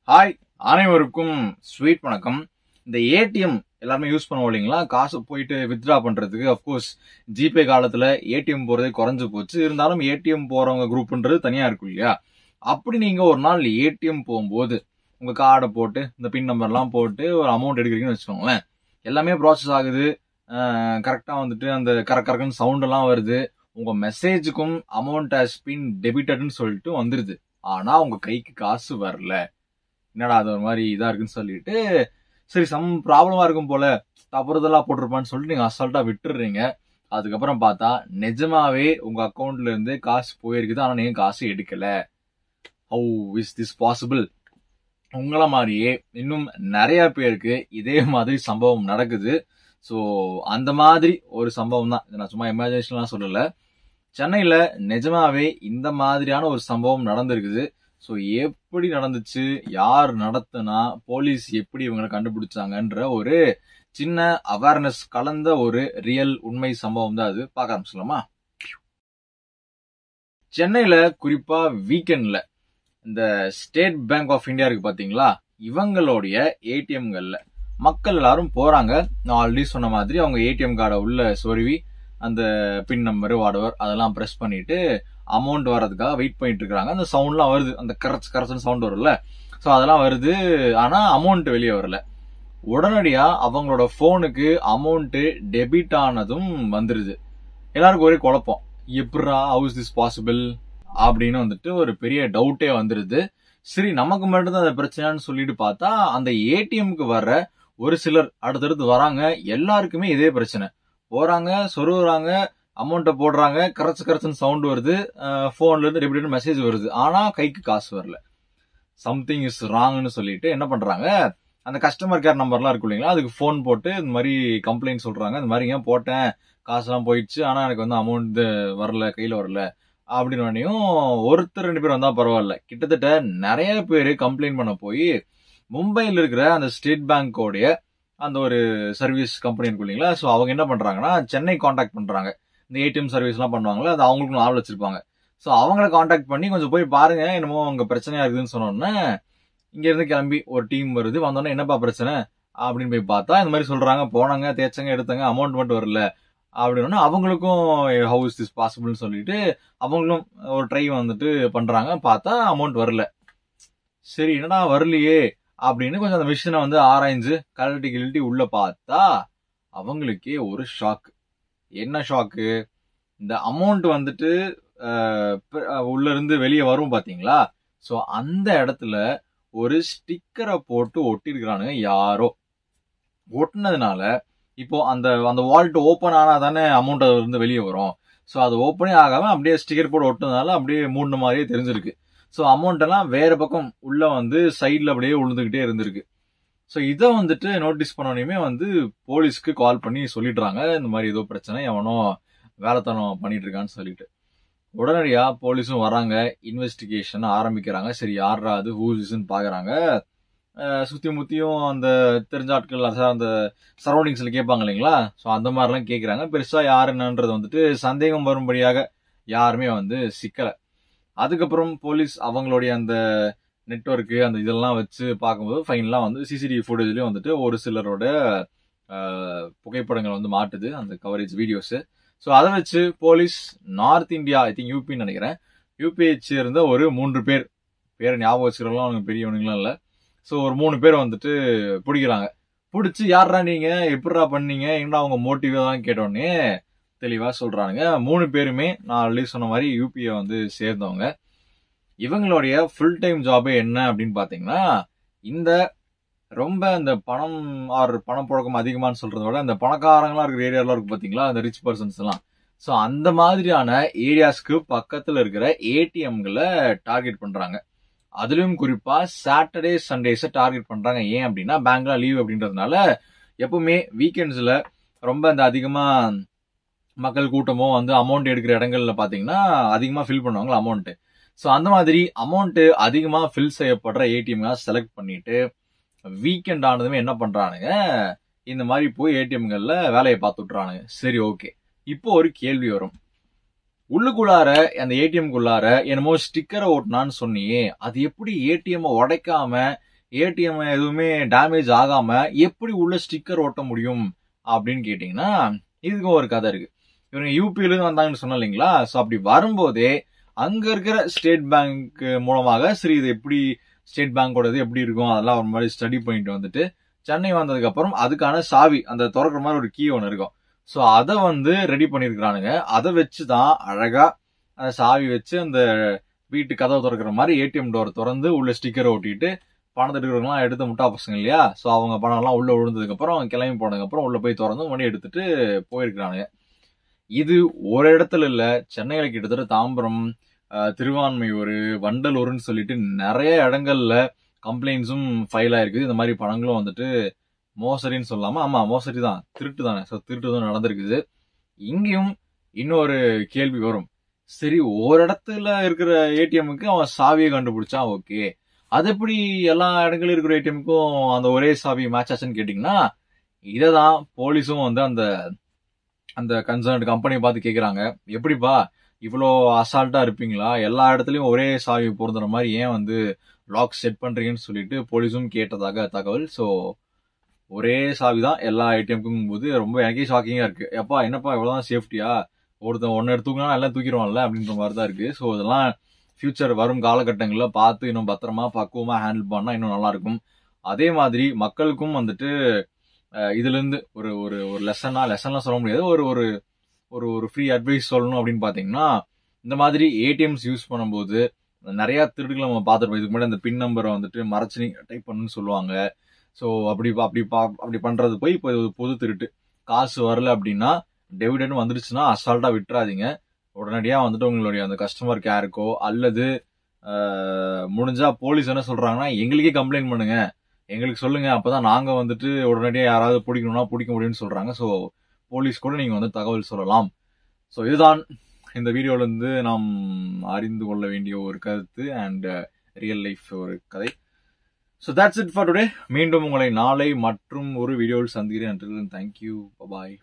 Hi அனைவருக்கும் sweet வணக்கம். இந்த ஏடிஎம் எல்லாருமே யூஸ் பண்ணுவோம் இல்லைங்களா? காசு போயிட்டு வித்ட்ரா பண்றதுக்கு. அப்கோர்ஸ் ஜிபே காலத்துல ஏடிஎம் போறதே குறைஞ்சு போச்சு. இருந்தாலும் ஏடிஎம் போறவங்க குரூப்ன்றது தனியா இருக்கும் இல்லையா? அப்படி நீங்க ஒரு நாள் ஏடிஎம் போகும்போது உங்க கார்டை போட்டு இந்த பின் நம்பர்லாம் போட்டு ஒரு அமௌண்ட் எடுக்கிறீங்கன்னு வச்சுக்கோங்களேன். எல்லாமே ப்ராசஸ் ஆகுது. கரெக்டா வந்துட்டு அந்த கரெக்டான சவுண்ட் எல்லாம் வருது. உங்க மெசேஜுக்கும் அமௌண்ட் ஹஸ் பீன் டெபிட்டட்னு சொல்லிட்டு வந்துருது. ஆனா உங்க கைக்கு காசு வரல. என்னடா அது ஒரு மாதிரி இதா இருக்குன்னு சொல்லிட்டு சரி சம் ப்ராப்ளமா இருக்கும் போல தவறுதலா போட்டிருப்பான்னு சொல்லிட்டு நீங்க அசால்ட்டா விட்டுடுறீங்க. அதுக்கப்புறம் பார்த்தா நிஜமாவே உங்க அக்கௌண்ட்ல இருந்து காசு போயிருக்குது. ஆனா நீங்க காசு எடுக்கல. How is this possible? உங்கள மாதிரியே இன்னும் நிறைய பேருக்கு இதே மாதிரி சம்பவம் நடக்குது. ஸோ அந்த மாதிரி ஒரு சம்பவம் தான். நான் சும்மா இமேஜினேஷன்லாம் சொல்லல. சென்னையில நிஜமாவே இந்த மாதிரியான ஒரு சம்பவம் நடந்திருக்குது. ஸோ எப்படி நடந்துச்சு, யார் நடத்துனா, போலீஸ் எப்படி இவங்களை கண்டுபிடிச்சாங்கன்ற ஒரு சின்ன அவேர்னஸ் கலந்த ஒரு ரியல் உண்மை சம்பவம் தான் அது. பார்க்க ஆரம்பிச்சலாமா? சென்னையில குறிப்பா வீக்கெண்ட்ல இந்த ஸ்டேட் பேங்க் ஆஃப் இந்தியா இருக்கு பாத்தீங்களா, இவங்களுடைய ஏடிஎம்கள்ல மக்கள் எல்லாரும் போறாங்க. நான் ஆல்ரெடி சொன்ன மாதிரி அவங்க ஏடிஎம் கார்டை உள்ள சொருவி அந்த பின் நம்பர் வாடவர் அதெல்லாம் பிரஸ் பண்ணிட்டு அமௌண்ட் வர்றதுக்காக வெயிட் பண்ணிட்டு இருக்காங்க. அந்த சவுண்ட்லாம் வருது, அந்த கரச்சுன்னு சவுண்ட் வரும்ல, ஸோ அதெல்லாம் வருது. ஆனா அமௌண்ட் வெளியே வரல. உடனடியா அவங்களோட போனுக்கு அமௌண்ட் டெபிட் ஆனதும் வந்துருது. எல்லாருக்கும் ஒரே குழப்பம், எப்படா ஹவு இஸ் திஸ் பாசிபிள் அப்படின்னு வந்துட்டு ஒரு பெரிய டவுட்டே வந்துருது. சரி நமக்கு மட்டும்தான் அந்த பிரச்சனைன்னு சொல்லிட்டு பார்த்தா அந்த ஏடிஎம்க்கு வர்ற ஒரு சிலர் அடுத்தடுத்து வராங்க. எல்லாருக்குமே இதே பிரச்சனை. போறாங்க, சொருகுறாங்க, அமௌண்ட்டை போடுறாங்க, கரச்சுன்னு சவுண்ட் வருது, போன்ல இருந்து டெபிட் மெசேஜ் வருது. ஆனா கைக்கு காசு வரல. சம்திங் இஸ் ராங்னு சொல்லிட்டு என்ன பண்றாங்க, அந்த கஸ்டமர் கேர் நம்பர்லாம் இருக்கு இல்லைங்களா, அதுக்கு போன் போட்டு இந்த மாதிரி கம்ப்ளைண்ட் சொல்றாங்க. இந்த மாதிரி ஏன் போட்டேன், காசுலாம் போயிடுச்சு, ஆனா எனக்கு வந்து அமௌண்ட் வரல, கையில வரல அப்படின்னு. ஒருத்தர் 2 பேர் வந்தா பரவாயில்ல, கிட்டத்தட்ட நிறைய பேர் கம்ப்ளைண்ட் பண்ண போய் மும்பையில் இருக்கிற அந்த ஸ்டேட் பேங்கோடைய அந்த ஒரு சர்வீஸ் கம்பெனி இருக்கு இல்லைங்களா, ஸோ அவங்க என்ன பண்றாங்கன்னா சென்னை கான்டாக்ட் பண்றாங்க. இந்த ஏடிஎம் சர்வீஸ் எல்லாம் பண்ணுவாங்களா, அது அவங்களுக்கு ஆள் வச்சிருப்பாங்க. ஸோ அவங்கள கான்டாக்ட் பண்ணி கொஞ்சம் போய் பாருங்க, என்னமோ அங்க பிரச்சனையா இருக்குதுன்னு சொன்னோன்னே இங்க இருந்து கிளம்பி ஒரு டீம் வருது. வந்தோடனே என்னப்பா பிரச்சனை அப்படின்னு போய் பார்த்தா இந்த மாதிரி சொல்றாங்க, போனாங்க, தேய்ச்சங்க, எடுத்தாங்க, அமௌண்ட் மட்டும் வரல அப்படின்னு. அவங்களுக்கும் ஹவு இஸ் திஸ் பாசிபிள்னு சொல்லிட்டு அவங்களும் ஒரு ட்ரை வந்துட்டு பண்றாங்க. பார்த்தா அமௌண்ட் வரல. சரி என்னடா வரலையே அப்படின்னு கொஞ்சம் அந்த மிஷினை வந்து ஆராய்ஞ்சு கழட்டி உள்ள பார்த்தா அவங்களுக்கே ஒரு ஷாக். என்ன ஷாக்கு? இந்த அமௌண்ட் வந்துட்டு உள்ள இருந்து வெளியே வரும் பாத்தீங்களா, சோ அந்த இடத்துல ஒரு ஸ்டிக்கரை போட்டு ஒட்டிருக்கிறானுங்க யாரோ. ஒட்டினதுனால இப்போ அந்த அந்த வால்ட் ஓபன் ஆனா தானே அமௌண்ட் அதுல இருந்து வெளியே வரும். சோ அது ஓப்பனே ஆகாம அப்படியே ஸ்டிக்கர் போட்டு ஒட்டினதுனால அப்படியே மூணு மாதிரியே தெரிஞ்சிருக்கு. ஸோ அமௌண்ட் எல்லாம் வேற பக்கம் உள்ள வந்து சைட்ல அப்படியே விழுந்துகிட்டே இருந்திருக்கு. ஸோ இதை வந்துட்டு நோட்டீஸ் பண்ணோனையுமே வந்து போலீஸ்க்கு கால் பண்ணி சொல்லிடுறாங்க, இந்த மாதிரி ஏதோ பிரச்சனை, எவனோ வேலைத்தனம் பண்ணிட்டு இருக்கான்னு சொல்லிட்டு. உடனடியா போலீஸும் வராங்க, இன்வெஸ்டிகேஷன் ஆரம்பிக்கிறாங்க. சரி யாரா அது ஹூஸ்ன்னு பாக்குறாங்க. சுத்தி முத்தியும் அந்த தெரிஞ்ச ஆட்கள் அந்த சரௌண்டிங்ஸ்ல கேட்பாங்க இல்லைங்களா, ஸோ அந்த மாதிரிலாம் கேட்கிறாங்க. பெருசா யாருன்னுன்றது வந்துட்டு சந்தேகம் வரும்படியாக யாருமே வந்து சிக்கல. அதுக்கப்புறம் போலீஸ் அவங்களுடைய அந்த நெட்வொர்க்கு அந்த இதெல்லாம் வச்சு பார்க்கும்போது ஃபைனலாக வந்து சிசிடிவி ஃபுட்டேஜ்லயும் வந்துட்டு ஒரு சிலரோட புகைப்படங்கள் வந்து மாட்டுது, அந்த கவரேஜ் வீடியோஸ். ஸோ அதை வச்சு police north India, I think யூபின்னு நினைக்கிறேன், யூபியை சேர்ந்த ஒரு 3 பேர், பேரை ஞாபகம் வச்சுக்கிறவங்களும் அவங்க பெரியவனுங்களும் இல்லை, ஸோ ஒரு 3 பேர் வந்துட்டு பிடிக்கிறாங்க. பிடிச்சி யாரா நீங்க, எப்படிடா பண்ணீங்க, என்ன அவங்க மோட்டிவ் தான் கேட்டோடனே தெளிவா சொல்றானுங்க. 3 பேருமே நான் ஆல்ரெடி சொன்ன மாதிரி யூபியை வந்து சேர்ந்தவங்க. இவங்களுடைய ஃபுல் டைம் ஜாபே என்ன அப்படின்னு பாத்தீங்கன்னா, இந்த ரொம்ப இந்த பணம் ஆர் பணப்புழக்கம் அதிகமானு சொல்றத விட இந்த பணக்காரங்களா இருக்கிற ஏரியாலாம் இருக்கு பாத்தீங்களா, அந்த ரிச் பர்சன்ஸ் எல்லாம், ஸோ அந்த மாதிரியான ஏரியாஸ்க்கு பக்கத்துல இருக்கிற ஏடிஎம்களை டார்கெட் பண்றாங்க. அதுலயும் குறிப்பா சாட்டர்டே சண்டேஸை டார்கெட் பண்றாங்க. ஏன் அப்படின்னா பேங்க்லாம் லீவ் அப்படின்றதுனால எப்பவுமே வீக்கெண்ட்ஸ்ல ரொம்ப இந்த அதிகமா மக்கள் கூட்டமோ வந்து அமௌண்ட் எடுக்கிற இடங்கள்ல பாத்தீங்கன்னா அதிகமா ஃபில் பண்ணுவாங்களா அமௌண்ட். ஸோ அந்த மாதிரி அமௌண்ட் அதிகமா ஃபில் செய்யப்படுற ஏடிஎம் செலக்ட் பண்ணிட்டு வீக்கெண்ட் ஆனதுமே என்ன பண்றானுங்க, இந்த மாதிரி போய் ஏடிஎம்கள்ல வேலையை பார்த்துட்றானுங்க. சரி ஓகே, இப்போ ஒரு கேள்வி வரும். உள்ளுக்குள்ளார அந்த ஏடிஎம்குள்ளார என்னமோ ஸ்டிக்கரை ஓட்டினான்னு சொன்னியே, அது எப்படி ஏடிஎம் உடைக்காம ஏடிஎம் எதுவுமே டேமேஜ் ஆகாம எப்படி உள்ள ஸ்டிக்கர் ஒட்ட முடியும் அப்படின்னு கேட்டீங்கன்னா இதுக்கும் ஒரு கதை இருக்கு. இவங்க யூபில இருந்து வந்தாங்கன்னு சொன்ன இல்லைங்களா? ஸோ அப்படி வரும்போதே அங்க இருக்கிற ஸ்டேட் பேங்க் மூலமாக சரி இது எப்படி ஸ்டேட் பேங்கோட இது எப்படி இருக்கும் அதெல்லாம் ஒரு மாதிரி ஸ்டடி பண்ணிட்டு வந்துட்டு சென்னை வந்ததுக்கு அப்புறம் அதுக்கான சாவி அந்த திறக்கிற மாதிரி ஒரு கீ ஒன்று இருக்கும். ஸோ அதை ரெடி பண்ணிருக்கிறானுங்க. அதை வச்சுதான் அழகா அந்த சாவி வச்சு அந்த வீட்டு கதவை திறக்கிற மாதிரி ஏடிஎம் டோர் திறந்து உள்ள ஸ்டிக்கரை ஒட்டிட்டு பணத்தை எடுக்கிறவங்களாம் எடுத்து முட்டா பசங்க இல்லையா? ஸோ அவங்க பணம் எல்லாம் உள்ள விழுந்ததுக்கு அப்புறம் கிளம்பி போனதுக்கு அப்புறம் உள்ள போய் திறந்து மணி எடுத்துட்டு போயிருக்கிறானுங்க. இது ஒரு இடத்துல இல்ல, சென்னையில கிட்டத்தட்ட தாம்பரம், திருவான்மையூர், வண்டலூர்னு சொல்லிட்டு நிறைய இடங்கள்ல கம்ப்ளைண்ட்ஸும் ஃபைல் ஆயிருக்குது. இந்த மாதிரி பணங்களும் வந்துட்டு மோசடின்னு சொல்லாம, ஆமா மோசடி தான், திருட்டு தானே. ஸோ திருட்டு தான் நடந்திருக்குது. இங்கேயும் இன்னொரு கேள்வி வரும். சரி ஒரு இடத்துல இருக்கிற ஏடிஎம்முக்கு அவன் சாவியை கண்டுபிடிச்சா ஓகே, அது எப்படி எல்லா இடங்களும் இருக்கிற ஏடிஎம்முக்கும் அந்த ஒரே சாவி மேட்ச் ஆச்சுன்னு கேட்டீங்கன்னா இததான் போலீஸும் அந்த அந்த கன்சர்ன்ட் கம்பெனியை பார்த்து கேட்குறாங்க. எப்படிப்பா இவ்வளோ அசால்ட்டா இருப்பீங்களா, எல்லா இடத்துலயும் ஒரே சாவி பொருந்துற மாதிரி ஏன் லாக் செட் பண்றீங்கன்னு சொல்லிட்டு போலீஸும் கேட்டதாக தகவல். ஸோ ஒரே சாவி தான் எல்லா ஏடிஎம்க்கும் போது ரொம்ப எனக்கே ஷாக்கிங்கா இருக்கு. எப்பா என்னப்பா இவ்வளவுதான் சேஃப்டியா, ஒருத்தன் ஒன்னு எடுத்துக்கணும் எல்லாம் தூக்கிடுவான்ல அப்படின்ற மாதிரி தான் இருக்கு. ஸோ இதெல்லாம் ஃபியூச்சர் வரும் காலகட்டங்களில் பார்த்து இன்னும் பத்திரமா பக்குவமா ஹேண்டில் பண்ணா இன்னும் நல்லா இருக்கும். அதே மாதிரி மக்களுக்கும் இதுல இருந்து ஒரு ஒரு ஒரு லெசன்லாம் சொல்ல முடியாது, ஒரு ஒரு ஒரு ஒரு ஃப்ரீ அட்வைஸ் சொல்லணும் அப்படின்னு பாத்தீங்கன்னா இந்த மாதிரி ஏடிஎம்ஸ் யூஸ் பண்ணும்போது நிறைய திருடுகளை நம்ம பார்த்துருப்போம். இதுக்கு முன்னாடி அந்த பின் நம்பரை மறைச்சு டைப் பண்ணணும்னு சொல்லுவாங்க. ஸோ அப்படி பண்றது போய் இப்போ பொது திருட்டு. காசு வரல அப்படின்னா டெபிட்னு வந்துடுச்சுன்னா அசால்ட்டா விட்டுறாதீங்க. உடனடியா உங்களுடைய அந்த கஸ்டமர் கேருக்கோ அல்லது முடிஞ்சா போலீஸ் என்ன சொல்றாங்கன்னா எங்களுக்கே கம்ப்ளைண்ட் பண்ணுங்க, எங்களுக்கு சொல்லுங்க, அப்பதான் நாங்க உடனடியா யாராவது பிடிக்கணும்னா பிடிக்க முடியும்னு சொல்றாங்க. ஸோ போலீஸ் கூட நீங்க தகவல் சொல்லலாம். ஸோ இதுதான் இந்த வீடியோல இருந்து நாம் அறிந்து கொள்ள வேண்டிய ஒரு கருத்து அண்ட் ரியல் லைஃப் ஒரு கதை. So that's it for today. மீண்டும் உங்களை நாளை மற்றும் ஒரு வீடியோவில் சந்திக்கிறேன். Until then, thank you. Bye bye.